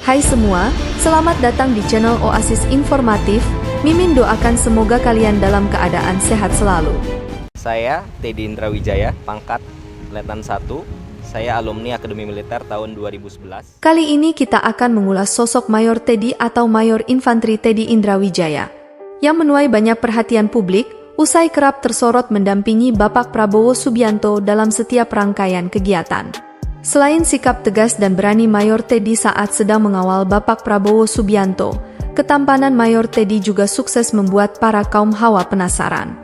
Hai semua, selamat datang di channel Oasis Informatif. Mimin doakan semoga kalian dalam keadaan sehat selalu. Saya Teddy Indra Wijaya, pangkat Letnan 1. Saya alumni Akademi Militer tahun 2011. Kali ini kita akan mengulas sosok Mayor Teddy atau Mayor Infantri Teddy Indra Wijaya, yang menuai banyak perhatian publik, usai kerap tersorot mendampingi Bapak Prabowo Subianto dalam setiap rangkaian kegiatan. Selain sikap tegas dan berani Mayor Teddy saat sedang mengawal Bapak Prabowo Subianto, ketampanan Mayor Teddy juga sukses membuat para kaum hawa penasaran.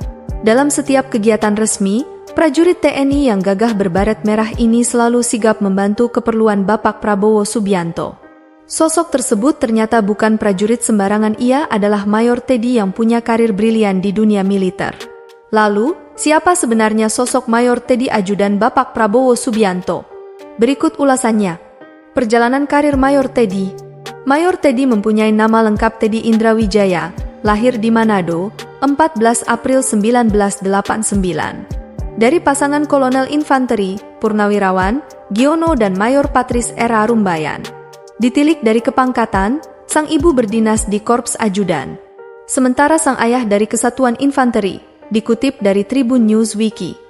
Dalam setiap kegiatan resmi, prajurit TNI yang gagah berbaret merah ini selalu sigap membantu keperluan Bapak Prabowo Subianto. Sosok tersebut ternyata bukan prajurit sembarangan, ia adalah Mayor Teddy yang punya karir brilian di dunia militer. Lalu, siapa sebenarnya sosok Mayor Teddy ajudan Bapak Prabowo Subianto? Berikut ulasannya. Perjalanan karir Mayor Teddy. Mayor Teddy mempunyai nama lengkap Teddy Indra Wijaya, lahir di Manado, 14 April 1989. Dari pasangan Kolonel Infanteri, Purnawirawan, Giono dan Mayor Patris Era Rumbayan. Ditilik dari kepangkatan, sang ibu berdinas di Korps Ajudan. Sementara sang ayah dari Kesatuan Infanteri, dikutip dari Tribun News Wiki.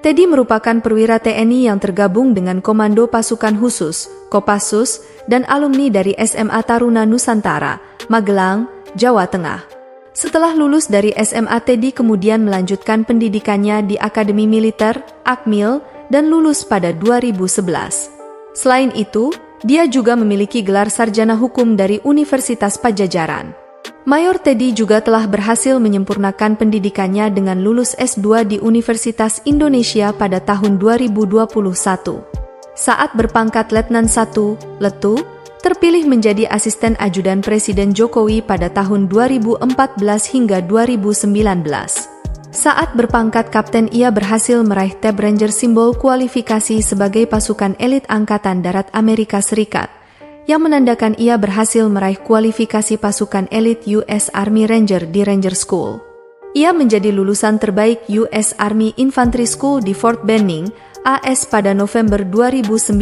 Teddy merupakan perwira TNI yang tergabung dengan Komando Pasukan Khusus, Kopassus, dan alumni dari SMA Taruna Nusantara, Magelang, Jawa Tengah. Setelah lulus dari SMA, Teddy kemudian melanjutkan pendidikannya di Akademi Militer, Akmil, dan lulus pada 2011. Selain itu, dia juga memiliki gelar sarjana hukum dari Universitas Padjadjaran. Mayor Teddy juga telah berhasil menyempurnakan pendidikannya dengan lulus S2 di Universitas Indonesia pada tahun 2021. Saat berpangkat Letnan 1, Letu, terpilih menjadi asisten ajudan Presiden Jokowi pada tahun 2014 hingga 2019. Saat berpangkat Kapten, ia berhasil meraih Tab Ranger, simbol kualifikasi sebagai pasukan elit Angkatan Darat Amerika Serikat, yang menandakan ia berhasil meraih kualifikasi pasukan elit US Army Ranger di Ranger School. Ia menjadi lulusan terbaik US Army Infantry School di Fort Benning, AS pada November 2019.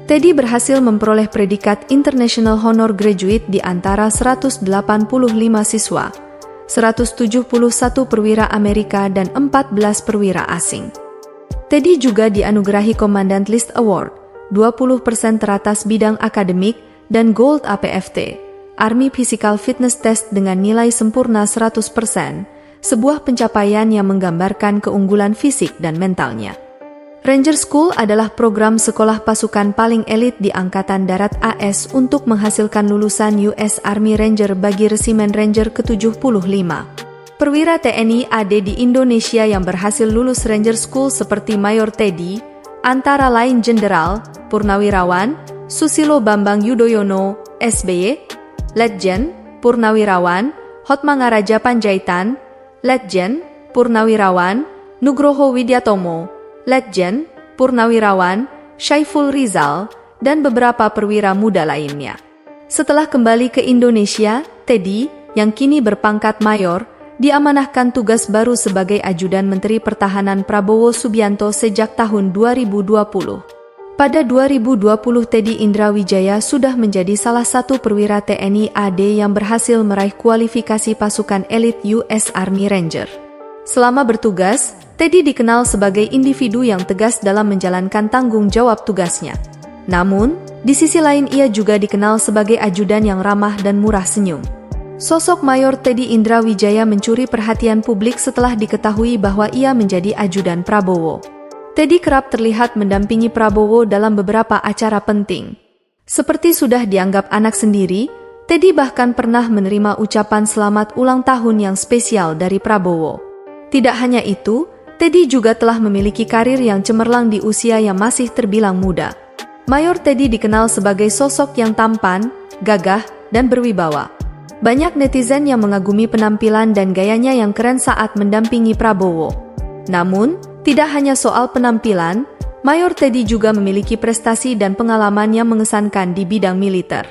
Teddy berhasil memperoleh predikat International Honor Graduate di antara 185 siswa, 171 perwira Amerika dan 14 perwira asing. Teddy juga dianugerahi Commandant List Award, 20% teratas bidang akademik, dan Gold APFT, Army Physical Fitness Test dengan nilai sempurna 100%, sebuah pencapaian yang menggambarkan keunggulan fisik dan mentalnya. Ranger School adalah program sekolah pasukan paling elit di Angkatan Darat AS untuk menghasilkan lulusan US Army Ranger bagi Resimen Ranger ke-75. Perwira TNI AD di Indonesia yang berhasil lulus Ranger School seperti Mayor Teddy, antara lain Jenderal, Purnawirawan, Susilo Bambang Yudhoyono, SBY, Letjen, Purnawirawan, Hotmangaraja Panjaitan, Letjen, Purnawirawan, Nugroho Widyatomo, Letjen, Purnawirawan, Syaiful Rizal, dan beberapa perwira muda lainnya. Setelah kembali ke Indonesia, Teddy, yang kini berpangkat Mayor, diamanahkan tugas baru sebagai ajudan Menteri Pertahanan Prabowo Subianto sejak tahun 2020. Pada 2020, Teddy Indra Wijaya sudah menjadi salah satu perwira TNI AD yang berhasil meraih kualifikasi pasukan elit US Army Ranger. Selama bertugas, Teddy dikenal sebagai individu yang tegas dalam menjalankan tanggung jawab tugasnya. Namun, di sisi lain ia juga dikenal sebagai ajudan yang ramah dan murah senyum. Sosok Mayor Teddy Indra Wijaya mencuri perhatian publik setelah diketahui bahwa ia menjadi ajudan Prabowo. Teddy kerap terlihat mendampingi Prabowo dalam beberapa acara penting. Seperti sudah dianggap anak sendiri, Teddy bahkan pernah menerima ucapan selamat ulang tahun yang spesial dari Prabowo. Tidak hanya itu, Teddy juga telah memiliki karir yang cemerlang di usia yang masih terbilang muda. Mayor Teddy dikenal sebagai sosok yang tampan, gagah, dan berwibawa. Banyak netizen yang mengagumi penampilan dan gayanya yang keren saat mendampingi Prabowo. Namun, tidak hanya soal penampilan, Mayor Teddy juga memiliki prestasi dan pengalaman yang mengesankan di bidang militer.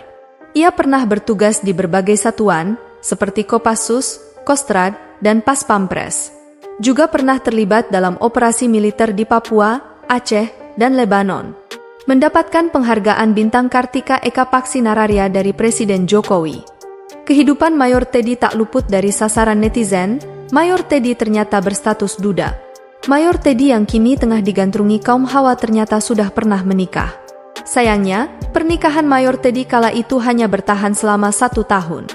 Ia pernah bertugas di berbagai satuan, seperti Kopassus, Kostrad, dan Pas Pampres. Juga pernah terlibat dalam operasi militer di Papua, Aceh, dan Lebanon. mendapatkan penghargaan Bintang Kartika Eka Paksi Nararya dari Presiden Jokowi. Kehidupan Mayor Teddy tak luput dari sasaran netizen. Mayor Teddy ternyata berstatus duda. Mayor Teddy yang kini tengah digandrungi kaum hawa ternyata sudah pernah menikah. Sayangnya, pernikahan Mayor Teddy kala itu hanya bertahan selama 1 tahun.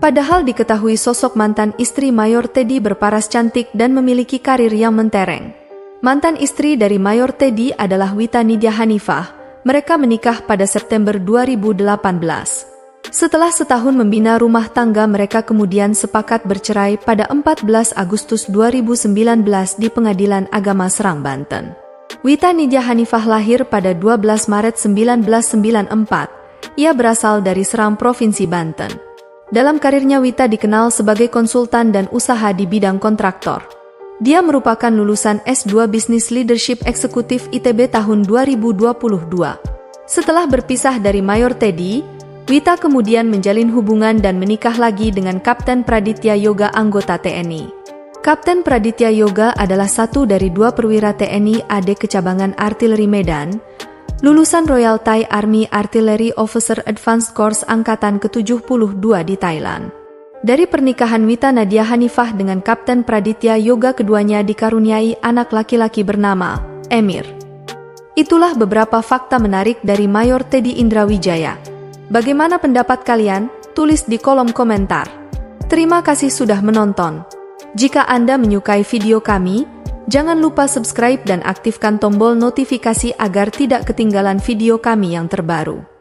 Padahal diketahui sosok mantan istri Mayor Teddy berparas cantik dan memiliki karir yang mentereng. Mantan istri dari Mayor Teddy adalah Wita Nidya Hanifah. Mereka menikah pada September 2018. Setelah setahun membina rumah tangga, mereka kemudian sepakat bercerai pada 14 Agustus 2019 di Pengadilan Agama Serang, Banten. Wita Nidya Hanifah lahir pada 12 Maret 1994. Ia berasal dari Serang, Provinsi Banten. Dalam karirnya, Wita dikenal sebagai konsultan dan usaha di bidang kontraktor. Dia merupakan lulusan S2 Business Leadership Eksekutif ITB tahun 2022. Setelah berpisah dari Mayor Teddy, Wita kemudian menjalin hubungan dan menikah lagi dengan Kapten Praditya Yoga, anggota TNI. Kapten Praditya Yoga adalah satu dari 2 perwira TNI AD Kecabangan Artileri Medan, lulusan Royal Thai Army Artillery Officer Advanced Course Angkatan ke-72 di Thailand. Dari pernikahan Wita Nidya Hanifah dengan Kapten Praditya Yoga, keduanya dikaruniai anak laki-laki bernama Emir. Itulah beberapa fakta menarik dari Mayor Teddy Indrawijaya. Bagaimana pendapat kalian? Tulis di kolom komentar. Terima kasih sudah menonton. Jika Anda menyukai video kami, jangan lupa subscribe dan aktifkan tombol notifikasi agar tidak ketinggalan video kami yang terbaru.